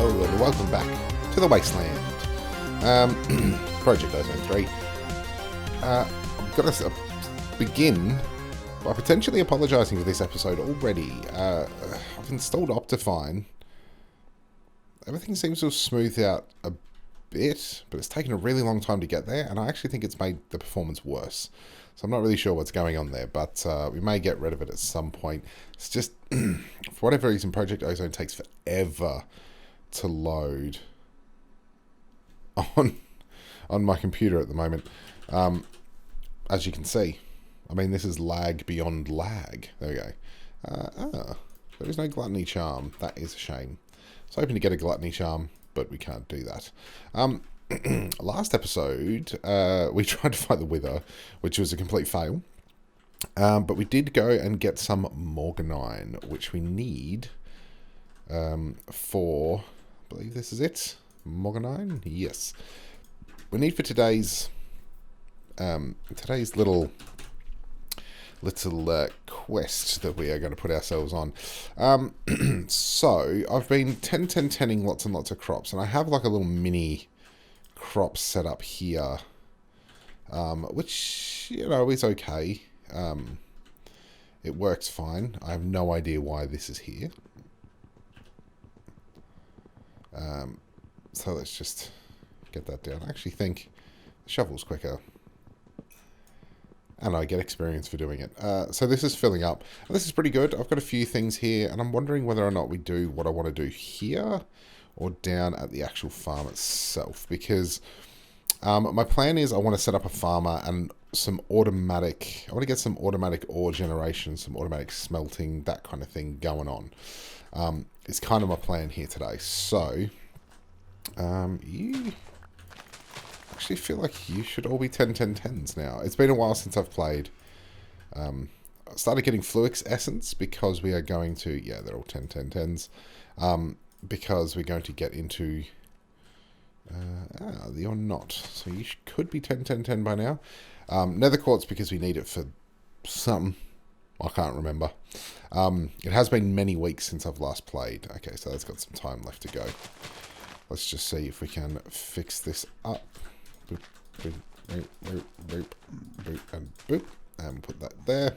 Hello and welcome back to the Wasteland. Project Ozone 3. I'm going to begin by potentially apologising for this episode already. I've installed Optifine. Everything seems to have smoothed out a bit, but it's taken a really long time to get there, and I actually think it's made the performance worse. So I'm not really sure what's going on there, but we may get rid of it at some point. It's just, for whatever reason, Project Ozone takes forever to load on my computer at the moment. As you can see, I mean, this is lag beyond lag. There we go. There is no gluttony charm. That is a shame. I was hoping to get a gluttony charm, but we can't do that. Last episode, we tried to fight the Wither, which was a complete fail. But we did go and get some Morganine, which we need for, I believe this is it. Morganine? Yes. We need for today's little quest that we are going to put ourselves on. So I've been 10-10-10ing lots and lots of crops, and I have like a little mini crop set up here, which, you know, is okay. It works fine. I have no idea why this is here. So let's just get that down. I actually think the shovel's quicker. And I get experience for doing it. So this is filling up. And this is pretty good. I've got a few things here, and I'm wondering whether or not we do what I want to do here or down at the actual farm itself. Because my plan is I want to set up a farmer and some automatic... I want to get some automatic ore generation, some automatic smelting, that kind of thing going on. It's kind of my plan here today. So, you... actually feel like you should all be 10-10-10s now. It's been a while since I've played. I started getting Fluix Essence because we are going to... Yeah, they're all 10-10-10s. Because we're going to get into... you're not. So you could be 10-10-10 by now. Nether Quartz because we need it for something. I can't remember. It has been many weeks since I've last played. Okay, so that's got some time left to go. Let's just see if we can fix this up. Boop, boop, boop, boop, boop, boop, and boop. And put that there.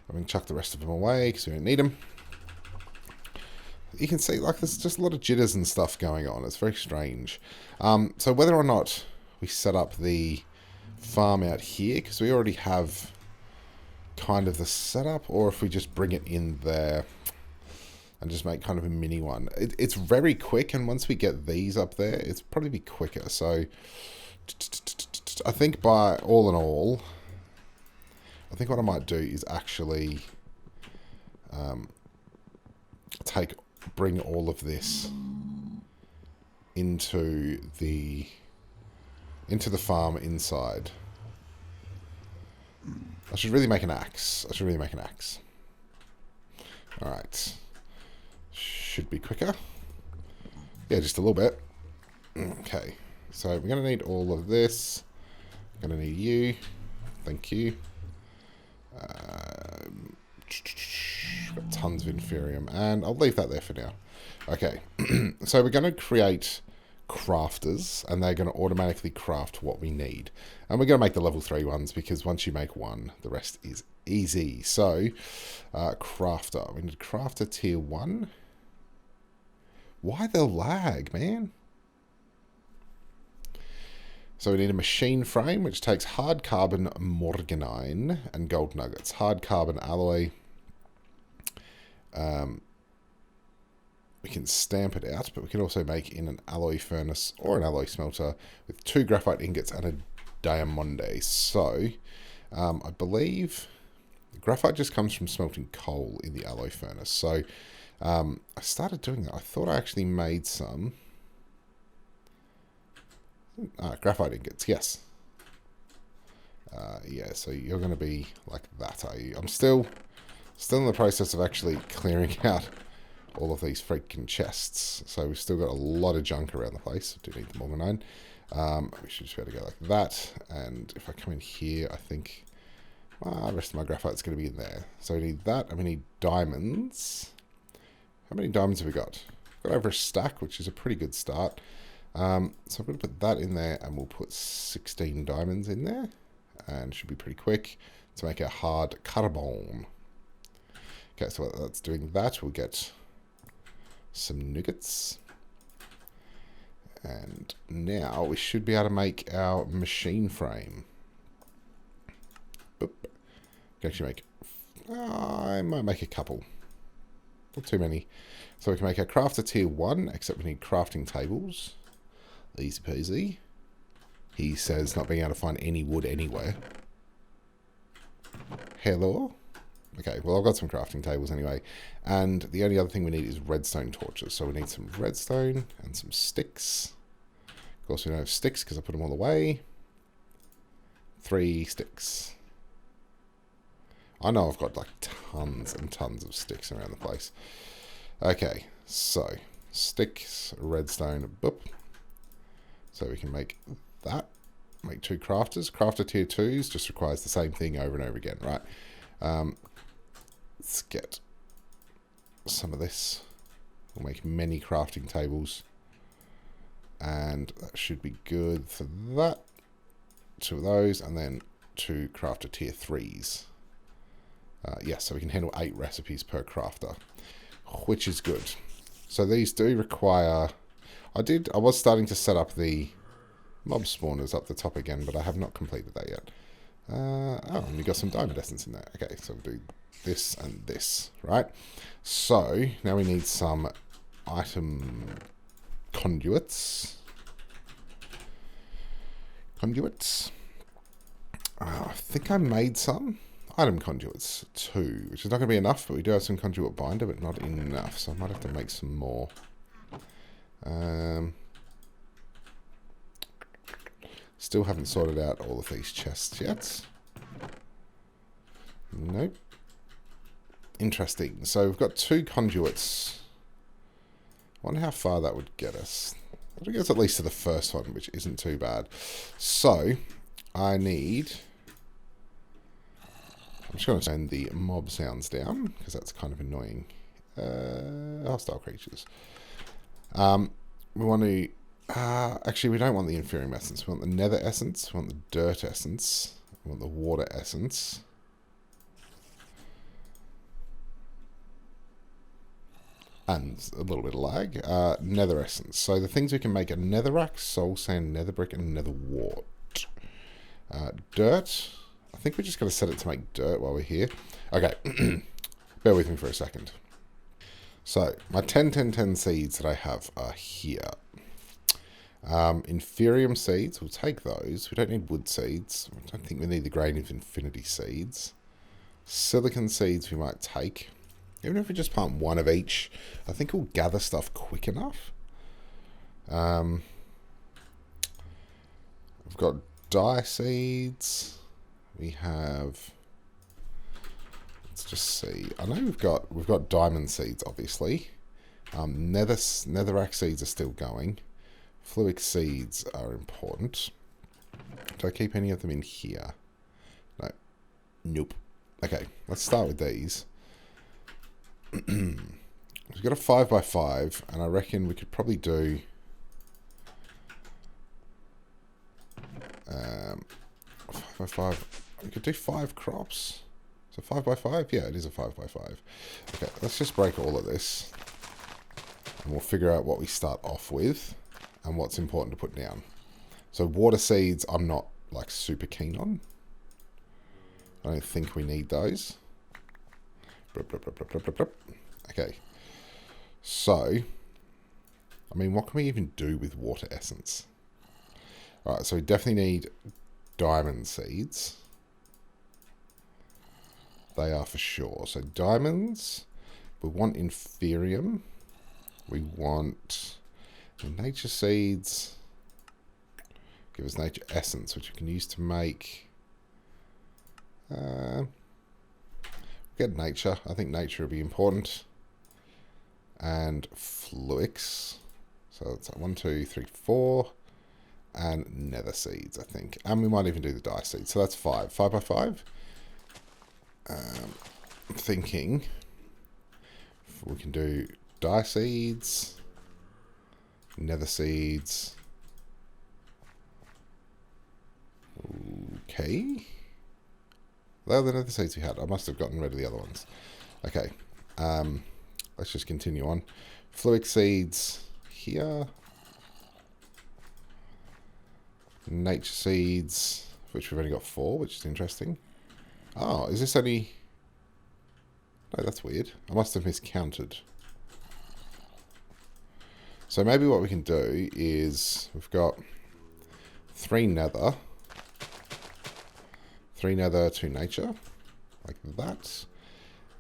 And we can chuck the rest of them away because we don't need them. You can see, like, there's just a lot of jitters and stuff going on. It's very strange. So whether or not we set up the farm out here, because we already have kind of the setup, or if we just bring it in there and just make kind of a mini one. It's very quick, and once we get these up there, it's probably be quicker. So I think by all in all, I think what I might do is actually bring all of this into the farm inside. I should really make an axe. Alright. Should be quicker. Yeah, just a little bit. Okay. So we're going to need all of this. We're going to need you. Thank you. Got tons of inferium, and I'll leave that there for now. Okay, so we're going to create crafters, and they're going to automatically craft what we need. And we're going to make the level 3 ones, because once you make one, the rest is easy. So, crafter. We need crafter tier 1. Why the lag, man? So we need a machine frame, which takes hard carbon morganine and gold nuggets. Hard carbon alloy. We can stamp it out, but we can also make in an alloy furnace or an alloy smelter with 2 graphite ingots and a diamande. So, I believe graphite just comes from smelting coal in the alloy furnace. So, I started doing that. I thought I actually made some... graphite ingots, yes. Yeah, so you're going to be like that, are you? I'm still in the process of actually clearing out all of these freaking chests. So we've still got a lot of junk around the place. Do need the Morganine. We should just be able to go like that. And if I come in here, I think the rest of my graphite's going to be in there. So we need that, and we need diamonds. How many diamonds have we got? got over a stack, which is a pretty good start. So I'm going to put that in there, and we'll put 16 diamonds in there, and should be pretty quick to make a hard carbon. Okay, so that's doing that. We'll get some nuggets. And now we should be able to make our machine frame. Boop. Can actually make... I might make a couple. Not too many. So we can make our crafter tier 1, except we need crafting tables. Easy peasy. He says not being able to find any wood anywhere. Hello? Okay, well I've got some crafting tables anyway. And the only other thing we need is redstone torches. So we need some redstone and some sticks. Of course we don't have sticks because I put them all away. 3 sticks. I know I've got like tons and tons of sticks around the place. Okay, so sticks, redstone, boop. So we can make that. Make 2 crafters. Crafter tier 2s just requires the same thing over and over again, right? Let's get some of this. We'll make many crafting tables. And that should be good for that. 2 of those, and then 2 crafter tier 3s. Yes, so we can handle 8 recipes per crafter, which is good. So these do require... I was starting to set up the mob spawners up the top again, but I have not completed that yet. Oh, and we got some diamond essence in there. Okay, so we'll do this and this, right? So now we need some item conduits. I think I made some item conduits too, which is not going to be enough, but we do have some conduit binder, but not enough, so I might have to make some more. Still haven't sorted out all of these chests yet. Nope. Interesting. So we've got 2 conduits. I wonder how far that would get us. I think it's at least to the first one, which isn't too bad. So I need... I'm just going to turn the mob sounds down, because that's kind of annoying. Hostile creatures. We want to... actually, we don't want the inferium essence. We want the nether essence. We want the dirt essence. We want the water essence. And a little bit of lag. Nether essence. So the things we can make are netherrack, soul sand, nether brick, and nether wart. Dirt. I think we're just going to set it to make dirt while we're here. Okay. Bear with me for a second. So, my 10 seeds that I have are here. Inferium seeds, we'll take those. We don't need wood seeds. I don't think we need the grain of infinity seeds. Silicon seeds we might take. Even if we just plant 1 of each, I think we'll gather stuff quick enough. We've got dye seeds. We have... Let's just see. I know we've got diamond seeds, obviously. Netherrack seeds are still going. Fluic seeds are important. Do I keep any of them in here? No. Nope. Okay, let's start with these. We've got a 5x5, and I reckon we could probably do... 5x5. We could do 5 crops. So 5x5? Yeah, it is a 5x5. Okay, let's just break all of this. And we'll figure out what we start off with and what's important to put down. So water seeds, I'm not like super keen on. I don't think we need those. Okay. So, I mean, what can we even do with water essence? Alright, so we definitely need diamond seeds. They are for sure. So diamonds, we want inferium. We want nature seeds. Give us nature essence, which we can use to make... get nature. I think nature will be important. And fluix. So it's 1, 2, 3, 4. And nether seeds, I think. And we might even do the dye seeds. So that's 5. 5x5. I'm thinking we can do dye seeds. Nether seeds. Okay. They're the nether seeds we had. I must have gotten rid of the other ones. Okay. Let's just continue on. Fluic seeds here. Nature seeds, which we've only got 4, which is interesting. Oh, is this only... No, that's weird. I must have miscounted. So maybe what we can do is we've got 3 nether. 3 nether, 2 nature. Like that.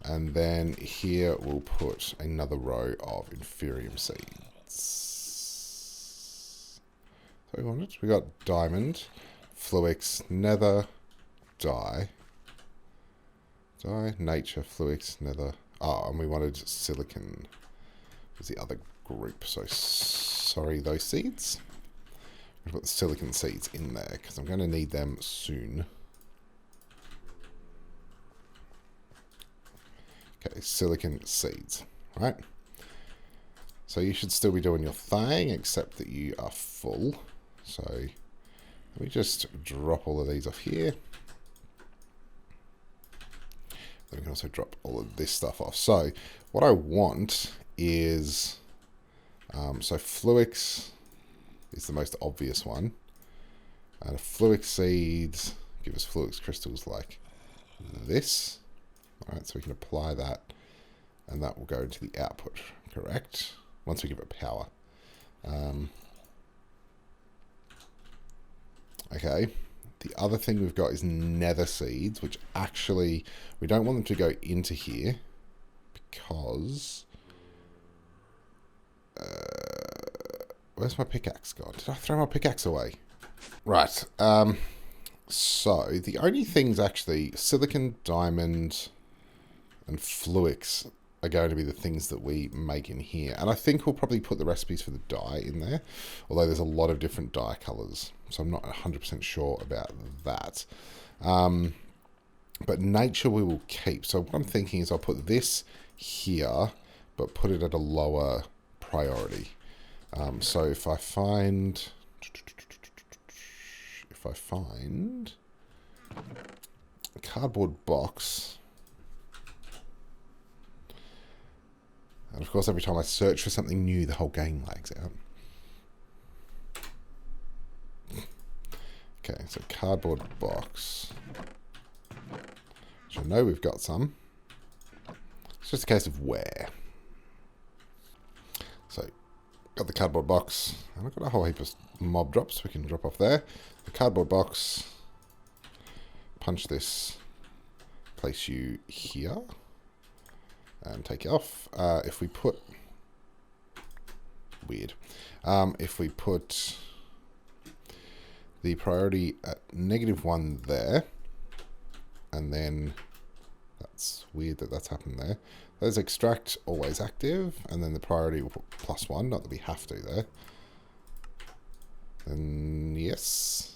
And then here we'll put another row of inferium seeds. So we wanted. We got diamond, fluix, nether, dye. Dye, nature, fluix, nether. Oh, and we wanted silicon. Was the other group. So sorry, those seeds. We've got the silicon seeds in there because I'm going to need them soon. Okay, silicon seeds, right? So you should still be doing your thing, except that you are full. So let me just drop all of these off here. Then we can also drop all of this stuff off. So what I want is, so fluix is the most obvious one. And fluix seeds give us fluix crystals like this. Alright, so we can apply that, and that will go into the output, correct? Once we give it power. Okay, the other thing we've got is nether seeds, which actually, we don't want them to go into here, because... where's my pickaxe gone? Did I throw my pickaxe away? Right, so the only things actually, silicon, diamond... and fluix are going to be the things that we make in here. And I think we'll probably put the recipes for the dye in there. Although there's a lot of different dye colours. So I'm not 100% sure about that. But nature we will keep. So what I'm thinking is I'll put this here, but put it at a lower priority. So if I find a cardboard box... And of course, every time I search for something new, the whole game lags out. Okay, so cardboard box. Which I know we've got some. It's just a case of where. So, got the cardboard box. And I've got a whole heap of mob drops we can drop off there. The cardboard box. Punch this. Place you here. And take it off. If we put... Weird. If we put the priority at -1 there, and then that's weird that that's happened there. There's extract always active, and then the priority will put +1, not that we have to there. And yes.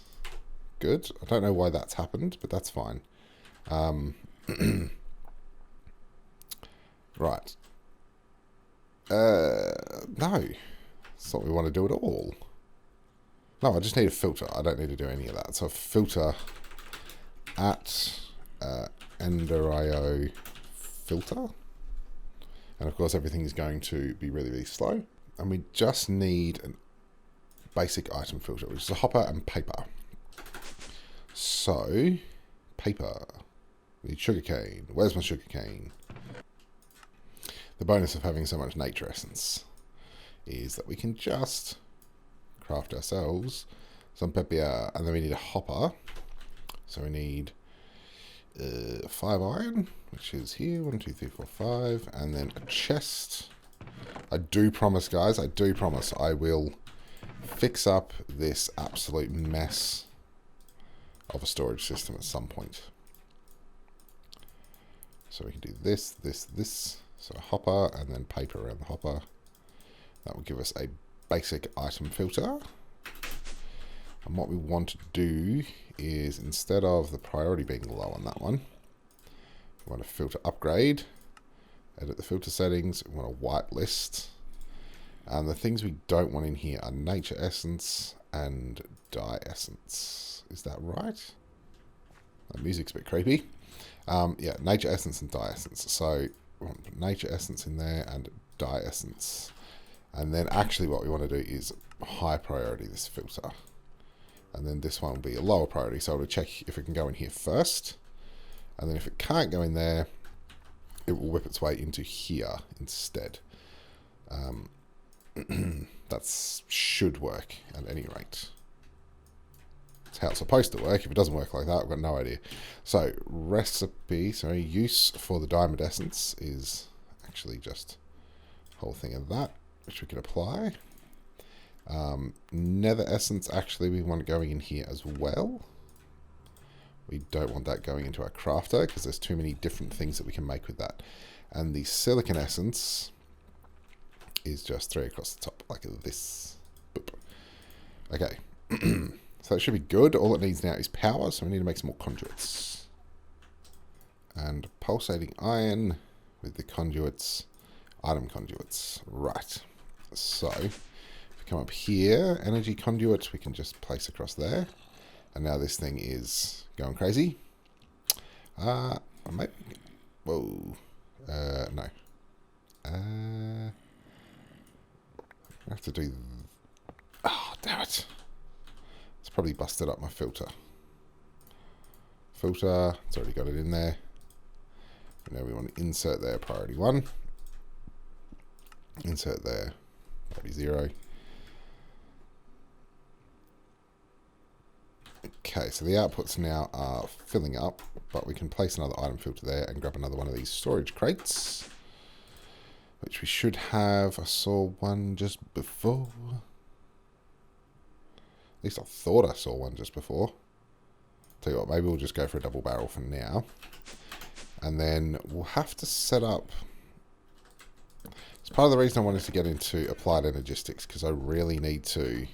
Good. I don't know why that's happened, but that's fine. Right. No. That's not what we want to do at all. No, I just need a filter. I don't need to do any of that. So filter at Ender.io filter. And of course everything is going to be really, really slow. And we just need a basic item filter, which is a hopper and paper. So, paper. We need sugarcane. Where's my sugarcane? The bonus of having so much nature essence is that we can just craft ourselves some papier, and then we need a hopper. So we need 5 iron, which is here, 1, 2, 3, 4, 5, and then a chest. I do promise, guys, I do promise I will fix up this absolute mess of a storage system at some point. So we can do this, this, this. So a hopper and then paper around the hopper. That will give us a basic item filter. And what we want to do is, instead of the priority being low on that one, we want to filter upgrade, edit the filter settings, we want a whitelist, The things we don't want in here are nature essence and dye essence. Is that right? The music's a bit creepy. Yeah, nature essence and dye essence. So we want nature essence in there and dye essence. And then actually what we want to do is high priority this filter. And then this one will be a lower priority. So we'll check if it can go in here first. And then if it can't go in there, it will whip its way into here instead. That should work at any rate. That's how it's supposed to work. If it doesn't work like that, I've got no idea. So use for the diamond essence is actually just a whole thing of that, which we can apply. Nether essence, actually, we want it going in here as well. We don't want that going into our crafter because there's too many different things that we can make with that. And the silicon essence is just 3 across the top like this. Boop. Okay. So it should be good. All it needs now is power, so we need to make some more conduits. And pulsating iron with the conduits, item conduits. Right. So if we come up here, energy conduit, we can just place across there. And now this thing is going crazy. Maybe, whoa. No. I have to do... Oh, damn it. It's probably busted up my filter. Filter, it's already got it in there. Now we want to insert there, priority 1. Insert there, priority 0. Okay, so the outputs now are filling up, but we can place another item filter there and grab another one of these storage crates, which we should have. I saw one just before. At least I thought I saw one just before. Tell you what, maybe we'll just go for a double barrel for now. And then we'll have to set up... It's part of the reason I wanted to get into applied energistics, because I really need to...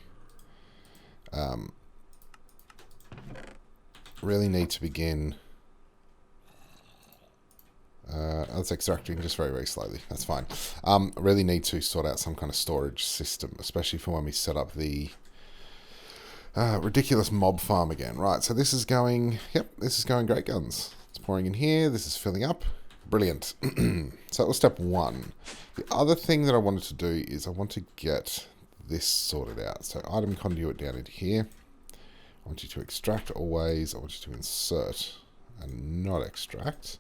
begin... that's extracting just very, very slowly. That's fine. I really need to sort out some kind of storage system, especially for when we set up the ridiculous mob farm again. Right, so this is going... Yep, this is going great guns. It's pouring in here. This is filling up. Brilliant. So that was step 1. The other thing that I wanted to do is I want to get this sorted out. So item conduit down into here. I want you to extract always. I want you to insert and not extract.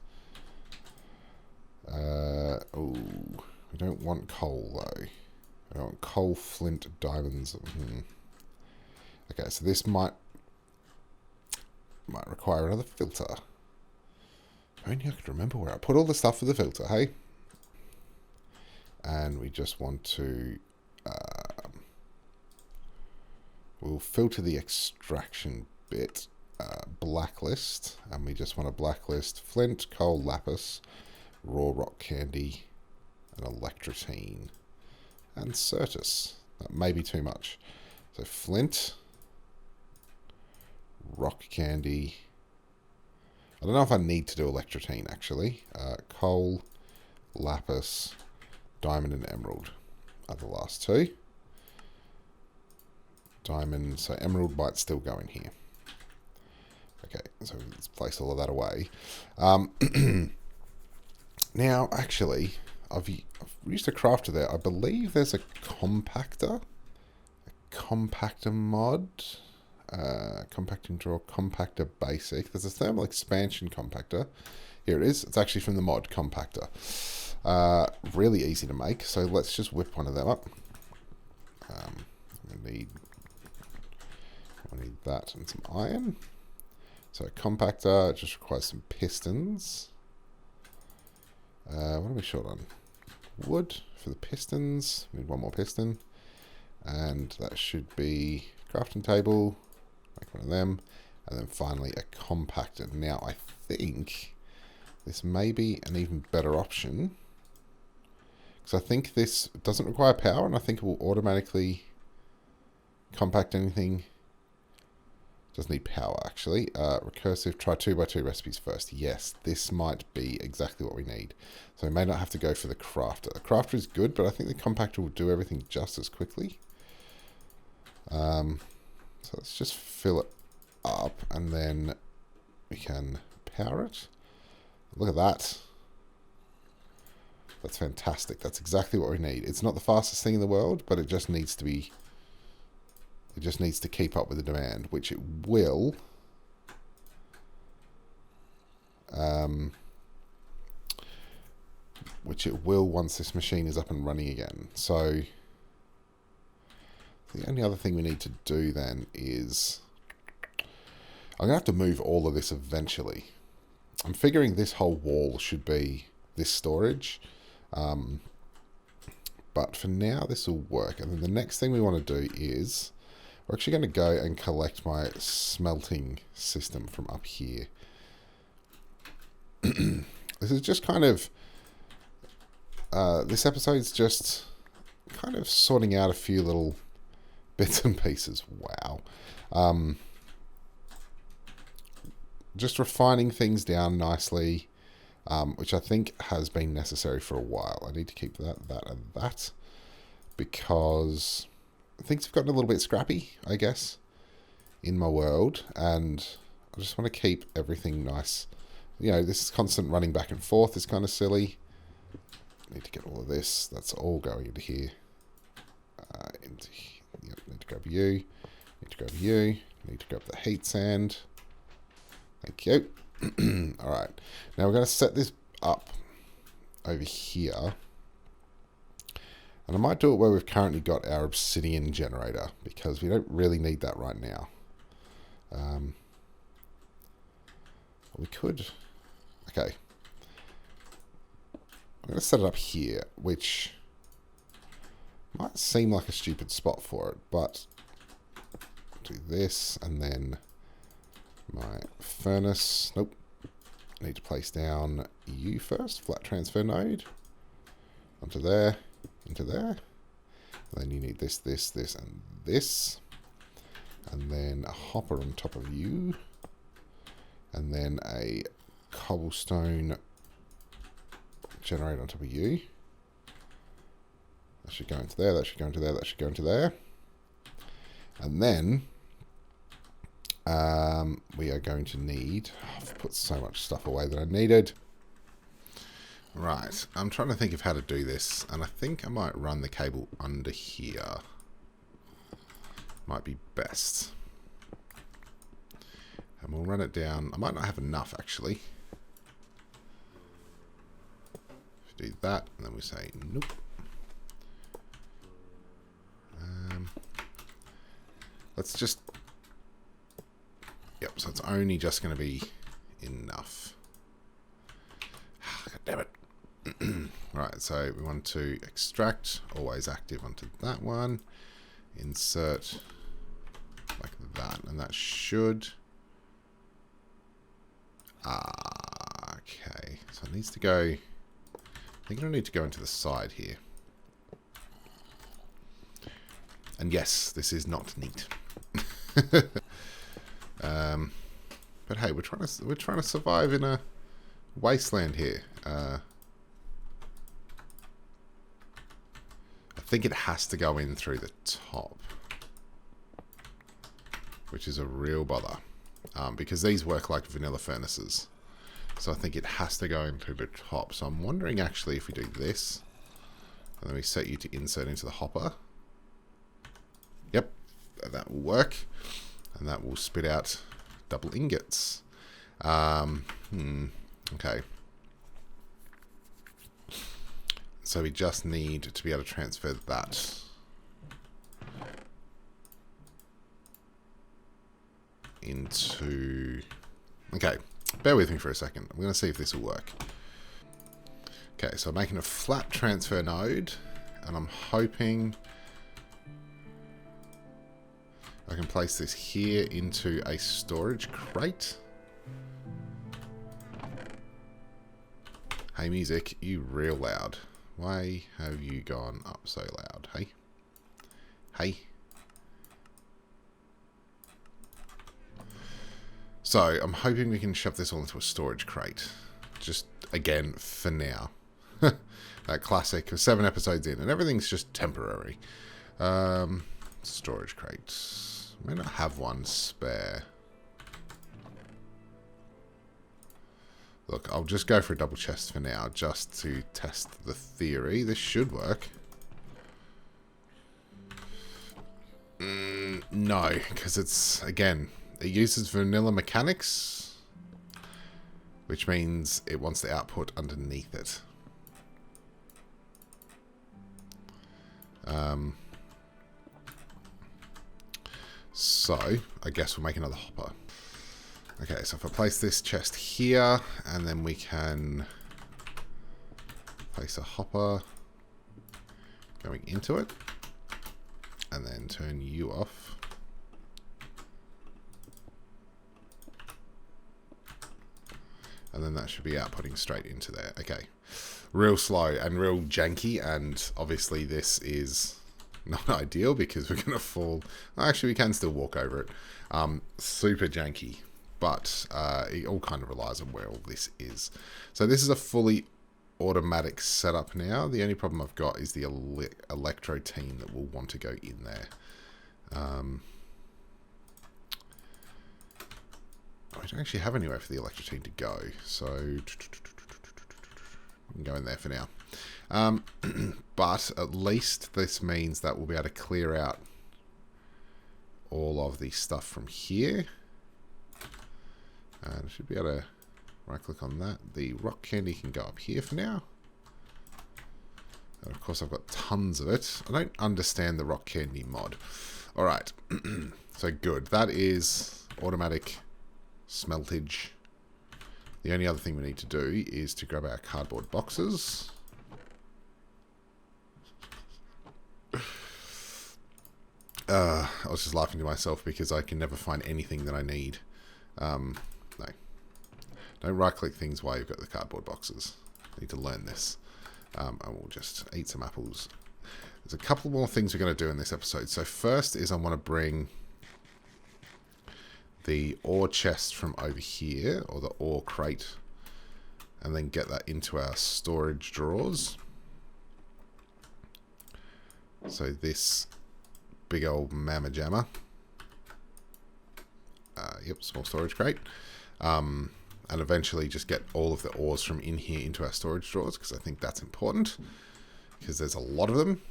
Oh, we don't want coal though. We don't want coal, flint, diamonds. Okay, so this might require another filter. If only I could remember where I put all the stuff for the filter, hey? And we just want to... we'll filter the extraction bit, blacklist, and we just want to blacklist flint, coal, lapis, raw rock candy, and electrotine, and certus. That may be too much. So flint, rock candy. I don't know if I need to do electrotine actually. Coal, lapis, diamond, and emerald are the last 2. Diamond, so emerald might still go in here. Okay, so let's place all of that away. Now, actually, I've used a crafter there. I believe there's a compactor mod, compacting drawer, compactor basic. There's a thermal expansion compactor. Here it is. It's actually from the mod compactor. Really easy to make. So let's just whip one of them up. I need that and some iron. So a compactor just requires some pistons. What are we short on? Wood for the pistons. We need one more piston. And that should be crafting table. Make one of them. And then finally a compactor. Now I think this may be an even better option, because I think this doesn't require power and I think it will automatically compact anything Does need power, actually. Recursive, try 2x2 recipes first. Yes, this might be exactly what we need. So we may not have to go for the crafter. The crafter is good, but I think the compactor will do everything just as quickly. So let's just fill it up, and then we can power it. Look at that. That's fantastic. That's exactly what we need. It's not the fastest thing in the world, but it just needs to be... It just needs to keep up with the demand, which it will. Which it will once this machine is up and running again. So the only other thing we need to do then is... I'm going to have to move all of this eventually. I'm figuring this whole wall should be this storage. But for now, this will work. And then the next thing we want to do is... We're actually going to go and collect my smelting system from up here. This is just kind of... this episode's just kind of sorting out a few little bits and pieces. Wow. Just refining things down nicely, which I think has been necessary for a while. I need to keep that, and that, because... things have gotten a little bit scrappy, I guess, in my world, and I just want to keep everything nice. You know, this constant running back and forth is kind of silly. Need to get all of this. That's all going into here. Yep, need to grab you. Need to grab you. Need to grab the heat sand. Thank you. All right. Now we're going to set this up over here. And I might do it where we've currently got our obsidian generator, because we don't really need that right now. We could... Okay. I'm going to set it up here, which might seem like a stupid spot for it, but do this, and then my furnace. Nope. Need to place down you first, flat transfer node. Onto there. Into there. And then you need this, this, this, and this. And then a hopper on top of you. And then a cobblestone generator on top of you. That should go into there, that should go into there, that should go into there. And then we are going to need... I've put so much stuff away that I needed. Right, I'm trying to think of how to do this, and I think I might run the cable under here. Might be best. And we'll run it down. I might not have enough, actually. Do that, and then we say nope. Let's just... Yep, so it's only just going to be enough. God damn it. Right, so we want to extract, always active onto that one. Insert like that, and that should... Okay, so it needs to go... I think it'll need to go into the side here. And yes, this is not neat. But hey, we're trying to survive in a wasteland here. I think it has to go in through the top, which is a real bother, because these work like vanilla furnaces. So I think it has to go into the top. So I'm wondering actually if we do this, and then we set you to insert into the hopper. Yep, that will work, and that will spit out double ingots. Okay. So we just need to be able to transfer that into... Okay, bear with me for a second. I'm going to see if this will work. Okay, so I'm making a flat transfer node, and I'm hoping I can place this here into a storage crate. Hey music, you real loud. Why have you gone up so loud? Hey? Hey? So I'm hoping we can shove this all into a storage crate. Just, again, for now. That classic, 7 episodes in, and everything's just temporary. Storage crate. I may not have one spare. Look, I'll just go for a double chest for now, just to test the theory. This should work. No, because it's, again, it uses vanilla mechanics, which means it wants the output underneath it. So, I guess we'll make another hopper. Okay, so if I place this chest here, and then we can place a hopper going into it, and then turn you off. And then that should be outputting straight into there. Okay. Real slow and real janky, and obviously this is not ideal because we're going to fall. Actually, we can still walk over it. Super janky, but it all kind of relies on where all this is. So this is a fully automatic setup now. The only problem I've got is the electro team that will want to go in there. I don't actually have anywhere for the electro team to go, so we can go in there for now. But at least this means that we'll be able to clear out all of the stuff from here. And I should be able to right click on that. The rock candy can go up here for now. And of course I've got tons of it. I don't understand the rock candy mod. Alright, so good. That is automatic smeltage. The only other thing we need to do is to grab our cardboard boxes. I was just laughing to myself because I can never find anything that I need. No. Don't right-click things while you've got the cardboard boxes. I need to learn this. And we'll just eat some apples. There's a couple more things we're going to do in this episode. So first is I want to bring the ore chest from over here, or the ore crate, and then get that into our storage drawers. So this big old mamma jamma. Yep, small storage crate. And eventually just get all of the ores from in here into our storage drawers, because I think that's important, because there's a lot of them.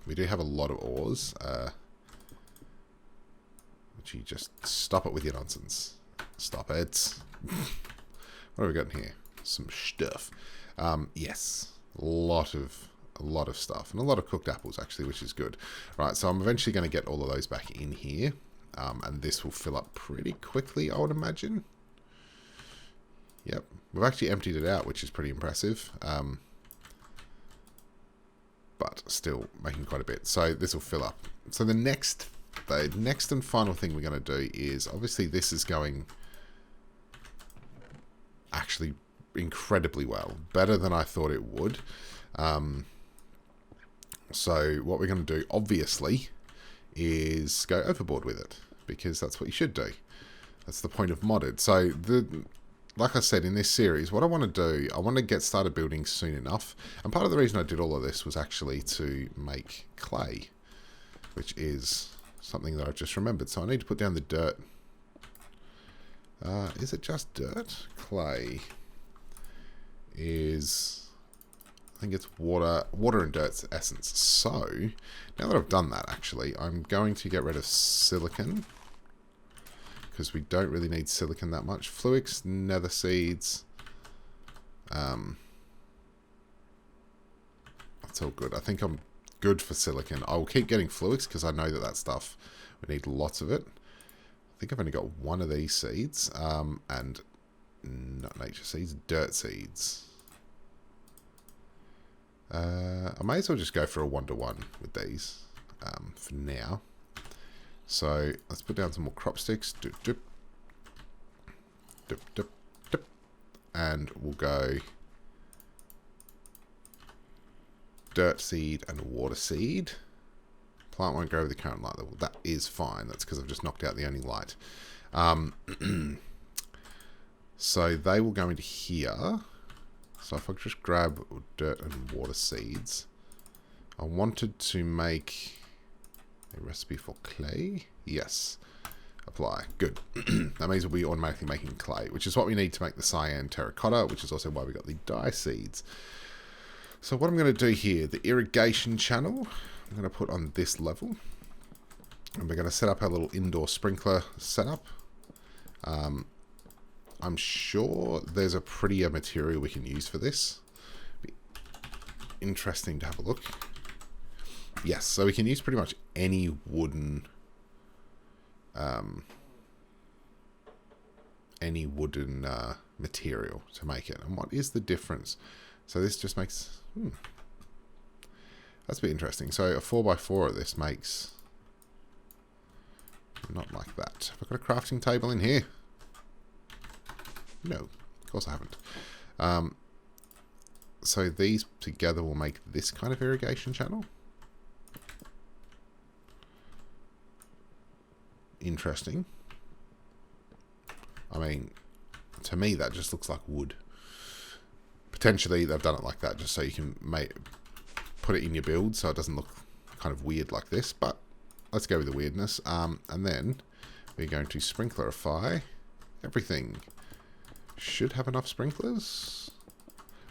We do have a lot of ores. You just stop it with your nonsense. Stop it. What have we got in here? Some stuff. Yes, a lot of stuff, and a lot of cooked apples actually, which is good. Right, so I'm eventually going to get all of those back in here, and this will fill up pretty quickly, I would imagine. Yep, we've actually emptied it out, which is pretty impressive. But still making quite a bit. So this will fill up. So the next and final thing we're going to do is, obviously this is going actually incredibly well. Better than I thought it would. So what we're going to do, obviously, is go overboard with it. Because that's what you should do. That's the point of modded. So, like I said, in this series, what I want to do, I want to get started building soon enough. And part of the reason I did all of this was actually to make clay. Which is something that I've just remembered. So I need to put down the dirt. Is it just dirt? Clay is, I think it's water and dirt's essence. So now that I've done that, actually, I'm going to get rid of silicon, because we don't really need silicon that much. Fluix, nether seeds. That's all good. I think I'm good for silicon. I will keep getting fluix because I know that stuff, we need lots of it. I think I've only got one of these seeds, and not nature seeds, dirt seeds. I may as well just go for a 1-to-1 with these for now. So let's put down some more crop sticks. Dip, dip. Dip, dip, dip. And we'll go dirt seed and water seed. Plant won't grow with the current light level. That is fine. That's because I've just knocked out the only light. So they will go into here. So if I could just grab dirt and water seeds. I wanted to make a recipe for clay. Yes. Apply. Good. That means we'll be automatically making clay, which is what we need to make the cyan terracotta, which is also why we got the dye seeds. So what I'm going to do here, the irrigation channel, I'm going to put on this level. And we're going to set up our little indoor sprinkler setup. I'm sure there's a prettier material we can use for this. Be interesting to have a look. Yes, so we can use pretty much any wooden material to make it. And what is the difference? So this just makes... that's a bit interesting. So a 4x4 of this makes... not like that. Have I got a crafting table in here? No, of course I haven't. So these together will make this kind of irrigation channel. Interesting. I mean, to me that just looks like wood. Potentially they've done it like that just so you can put it in your build so it doesn't look kind of weird like this, but let's go with the weirdness. And then we're going to sprinklerify everything. Should have enough sprinklers.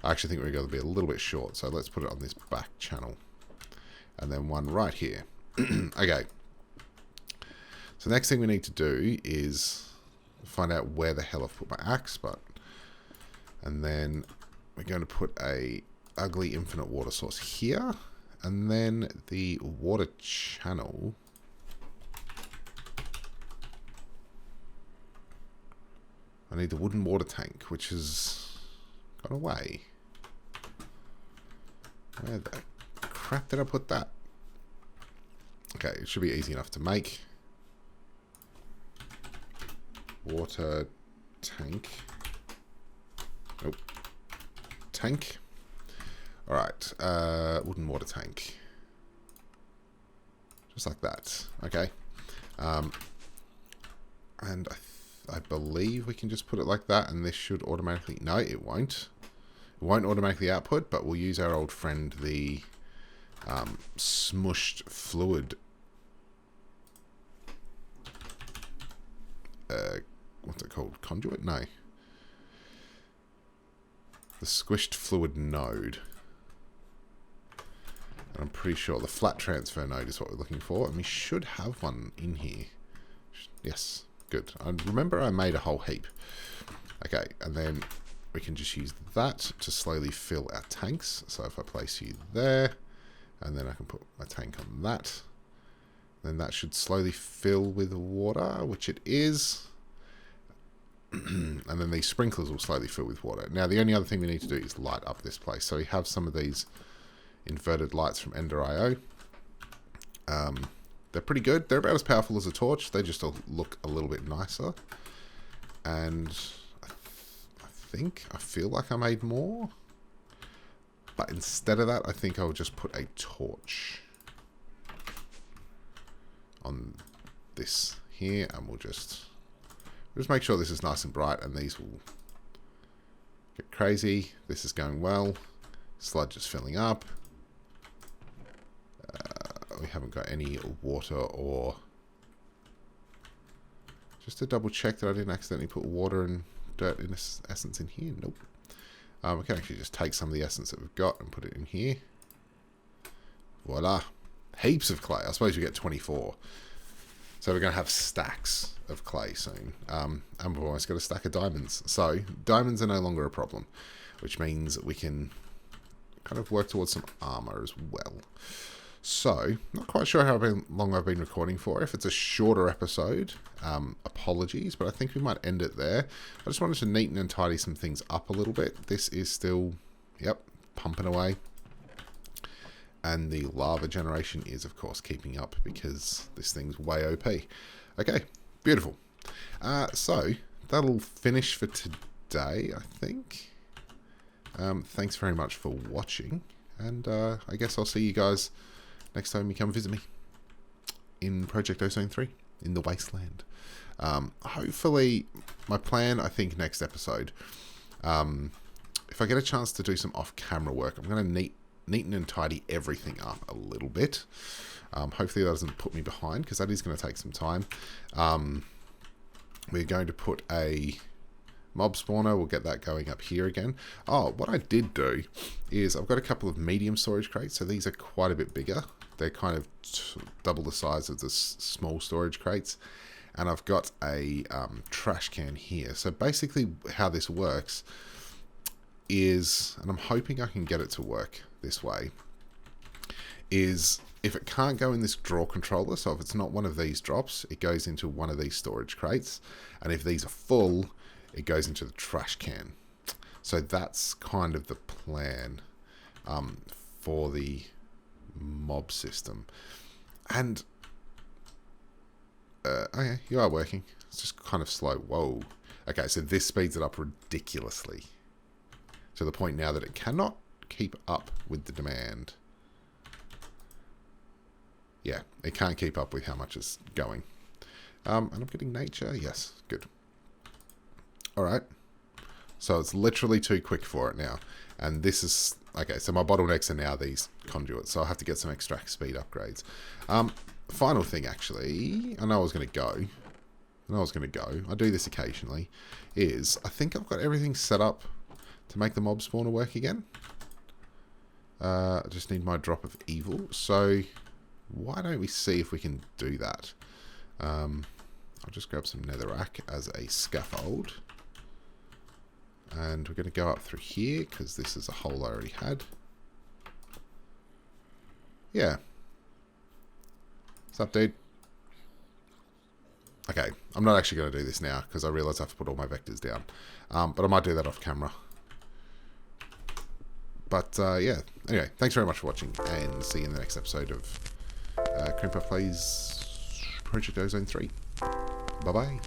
I actually think we're going to be a little bit short, so let's put it on this back channel. And then one right here. Okay. So next thing we need to do is find out where the hell I've put my axe, and then we're going to put a ugly infinite water source here, and then the water channel. I need the wooden water tank, which has gone away. Where the crap did I put that? Okay, it should be easy enough to make. Water tank. Nope. Tank. Alright, wooden water tank. Just like that. Okay. And I believe we can just put it like that, and this should automatically... No, it won't. It won't automatically output, but we'll use our old friend, the smushed fluid. What's it called? Conduit? No. The squished fluid node. And I'm pretty sure the flat transfer node is what we're looking for, and we should have one in here. Yes. Good. I remember I made a whole heap. Okay, and then we can just use that to slowly fill our tanks. So if I place you there, and then I can put my tank on that, then that should slowly fill with water, which it is. And then these sprinklers will slowly fill with water. Now, the only other thing we need to do is light up this place. So we have some of these inverted lights from Ender.io. They're pretty good. They're about as powerful as a torch. They just look a little bit nicer. And I feel like I made more. But instead of that, I think I'll just put a torch on this here. And we'll just make sure this is nice and bright. And these will get crazy. This is going well. Sludge is filling up. We haven't got any water, or just to double check that I didn't accidentally put water and dirt in this essence in here. Nope. We can actually just take some of the essence that we've got and put it in here. Voila. Heaps of clay. I suppose we get 24. So we're going to have stacks of clay soon. And we've almost got a stack of diamonds. So diamonds are no longer a problem, which means we can kind of work towards some armor as well. So, not quite sure how long I've been recording for. If it's a shorter episode, apologies, but I think we might end it there. I just wanted to neaten and tidy some things up a little bit. This is still, yep, pumping away. And the lava generation is, of course, keeping up because this thing's way OP. Okay, beautiful. So, that'll finish for today, I think. Thanks very much for watching. And I guess I'll see you guys next time you come visit me in Project Ozone 3 in the Wasteland. Hopefully, my plan, I think, next episode, if I get a chance to do some off-camera work, I'm going to neaten and tidy everything up a little bit. Hopefully that doesn't put me behind, because that is going to take some time. We're going to put a mob spawner. We'll get that going up here again. Oh, what I did do is I've got a couple of medium storage crates. So these are quite a bit bigger. They're kind of double the size of the small storage crates. And I've got a trash can here. So basically how this works is, and I'm hoping I can get it to work this way, is if it can't go in this drawer controller, so if it's not one of these drops, it goes into one of these storage crates. And if these are full, it goes into the trash can. So that's kind of the plan for the mob system. And okay, you are working. It's just kind of slow. Whoa. Okay, so this speeds it up ridiculously to the point now that it cannot keep up with the demand. Yeah, it can't keep up with how much is going. And I'm getting nature. Yes, good. Alright, so it's literally too quick for it now. And this is, okay, so my bottlenecks are now these conduits, so I'll have to get some extract speed upgrades. Final thing, actually, I know I was going to go. I do this occasionally, is I think I've got everything set up to make the mob spawner work again. I just need my drop of evil, so why don't we see if we can do that? I'll just grab some netherrack as a scaffold. And we're going to go up through here, because this is a hole I already had. Yeah. What's up, dude? Okay, I'm not actually going to do this now, because I realise I have to put all my vectors down. But I might do that off camera. But, yeah. Anyway, thanks very much for watching, and see you in the next episode of Kappa Plays Project Ozone 3. Bye-bye.